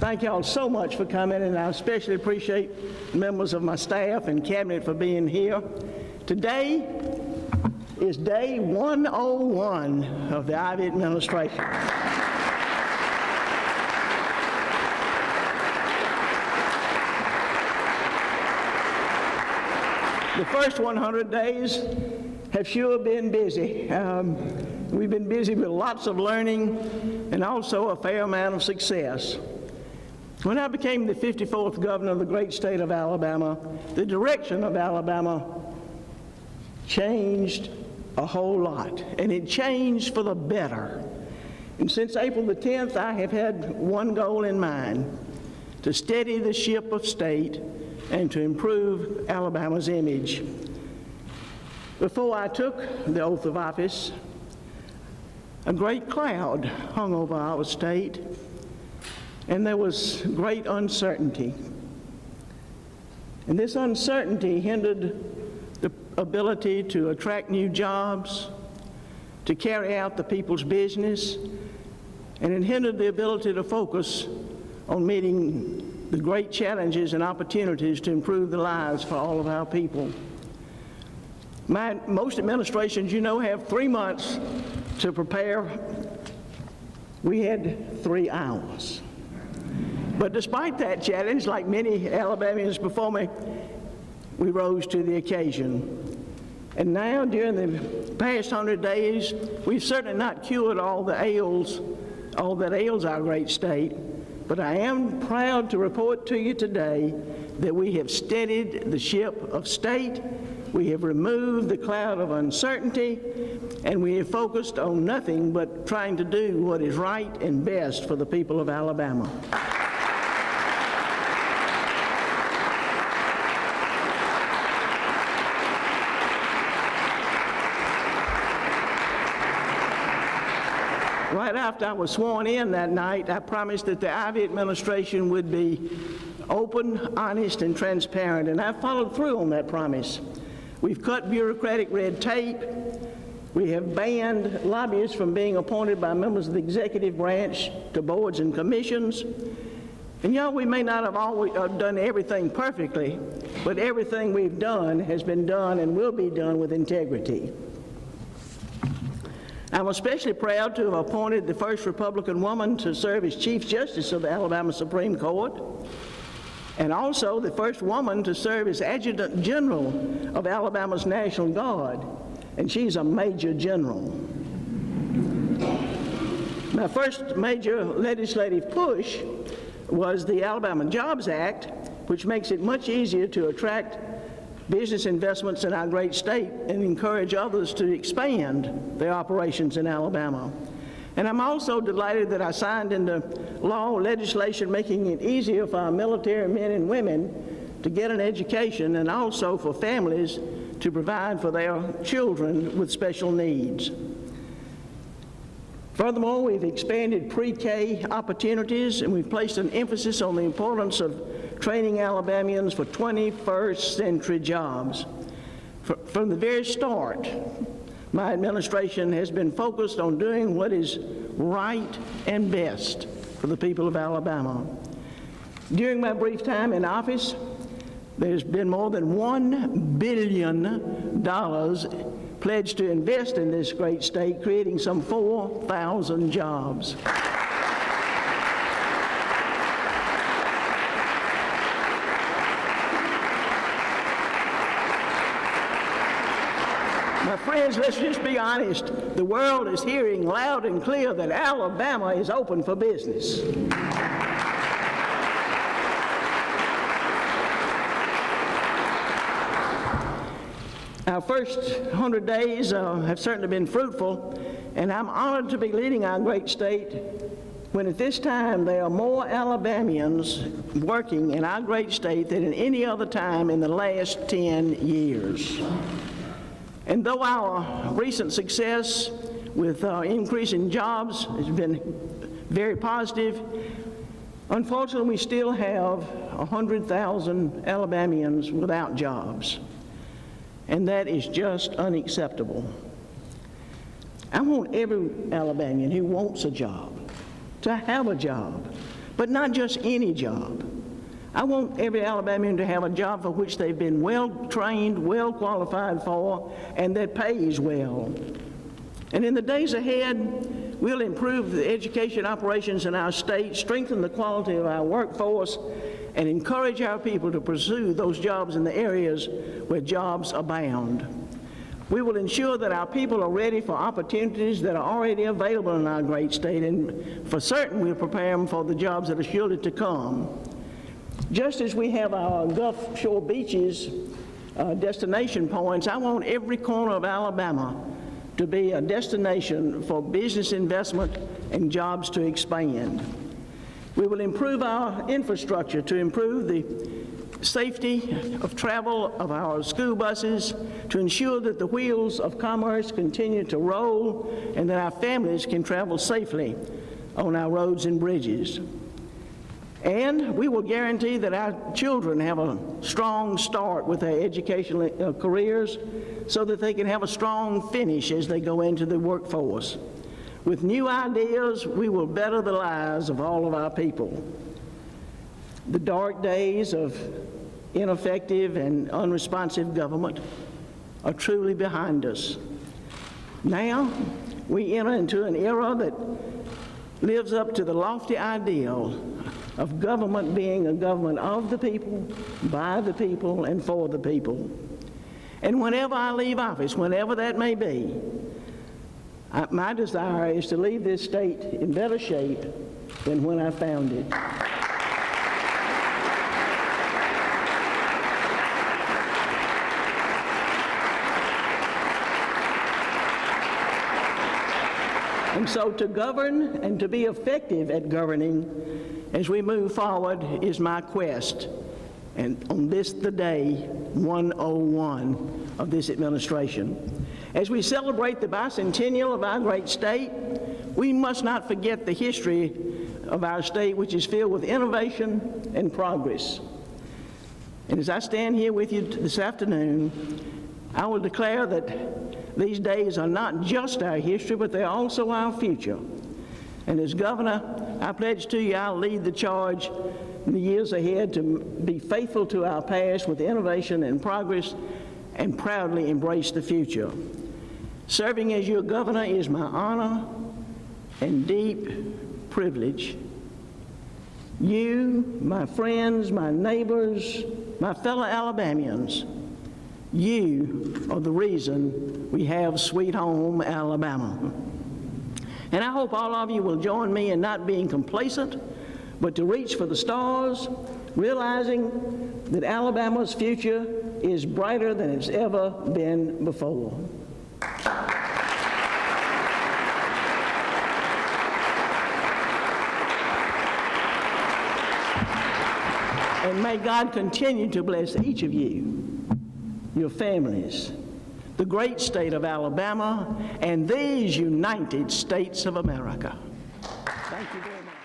Thank y'all so much for coming, and I especially appreciate members of my staff and cabinet for being here. Today is day 101 of the Ivey administration. The first 100 days have sure been busy. We've been busy with lots of learning and also a fair amount of success. When I became the 54th governor of the great state of Alabama, the direction of Alabama changed a whole lot, and it changed for the better. And since April the 10th, I have had one goal in mind: to steady the ship of state and to improve Alabama's image. Before I took the oath of office, a great cloud hung over our state, and there was great uncertainty. And this uncertainty hindered the ability to attract new jobs, to carry out the people's business, and it hindered the ability to focus on meeting the great challenges and opportunities to improve the lives for all of our people. Most administrations, you know, have 3 months to prepare. We had 3 hours. But despite that challenge, like many Alabamians before me, we rose to the occasion. And now, during the past 100 days, we've certainly not cured all that ails our great state, but I am proud to report to you today that we have steadied the ship of state, we have removed the cloud of uncertainty, and we have focused on nothing but trying to do what is right and best for the people of Alabama. Right after I was sworn in that night, I promised that the Ivey administration would be open, honest, and transparent, and I've followed through on that promise. We've cut bureaucratic red tape. We have banned lobbyists from being appointed by members of the executive branch to boards and commissions. And y'all, we may not have always done everything perfectly, but everything we've done has been done and will be done with integrity. I'm especially proud to have appointed the first Republican woman to serve as Chief Justice of the Alabama Supreme Court, and also the first woman to serve as Adjutant General of Alabama's National Guard, and she's a Major General. My first major legislative push was the Alabama Jobs Act, which makes it much easier to attract business investments in our great state and encourage others to expand their operations in Alabama. And I'm also delighted that I signed into law legislation making it easier for our military men and women to get an education, and also for families to provide for their children with special needs. Furthermore, we've expanded pre-K opportunities, and we've placed an emphasis on the importance of training Alabamians for 21st century jobs. From the very start, my administration has been focused on doing what is right and best for the people of Alabama. During my brief time in office, there's been more than $1 billion pledged to invest in this great state, creating some 4,000 jobs. My friends, let's just be honest. The world is hearing loud and clear that Alabama is open for business. Our first 100 days have certainly been fruitful, and I'm honored to be leading our great state when at this time there are more Alabamians working in our great state than at any other time in the last 10 years. And though our recent success with increasing jobs has been very positive, unfortunately we still have 100,000 Alabamians without jobs. And that is just unacceptable. I want every Alabamian who wants a job to have a job, but not just any job. I want every Alabamian to have a job for which they've been well trained, well qualified for, and that pays well. And in the days ahead, we'll improve the education operations in our state, strengthen the quality of our workforce, and encourage our people to pursue those jobs in the areas where jobs abound. We will ensure that our people are ready for opportunities that are already available in our great state, and for certain we'll prepare them for the jobs that are surely to come. Just as we have our Gulf Shore beaches destination points, I want every corner of Alabama to be a destination for business investment and jobs to expand. We will improve our infrastructure to improve the safety of travel of our school buses, to ensure that the wheels of commerce continue to roll and that our families can travel safely on our roads and bridges. And we will guarantee that our children have a strong start with their educational careers so that they can have a strong finish as they go into the workforce. With new ideas, we will better the lives of all of our people. The dark days of ineffective and unresponsive government are truly behind us. Now, we enter into an era that lives up to the lofty ideal of government being a government of the people, by the people, and for the people. And whenever I leave office, whenever that may be, my desire is to leave this state in better shape than when I found it. And so to govern and to be effective at governing as we move forward is my quest. And on this, the day 101 of this administration. As we celebrate the bicentennial of our great state, we must not forget the history of our state, which is filled with innovation and progress. And as I stand here with you this afternoon, I will declare that these days are not just our history, but they're also our future. And as governor, I pledge to you I'll lead the charge in the years ahead to be faithful to our past with innovation and progress and proudly embrace the future. Serving as your governor is my honor and deep privilege. You, my friends, my neighbors, my fellow Alabamians, you are the reason we have Sweet Home Alabama. And I hope all of you will join me in not being complacent, but to reach for the stars, realizing that Alabama's future is brighter than it's ever been before. And may God continue to bless each of you, your families, the great state of Alabama, and these United States of America. Thank you very much.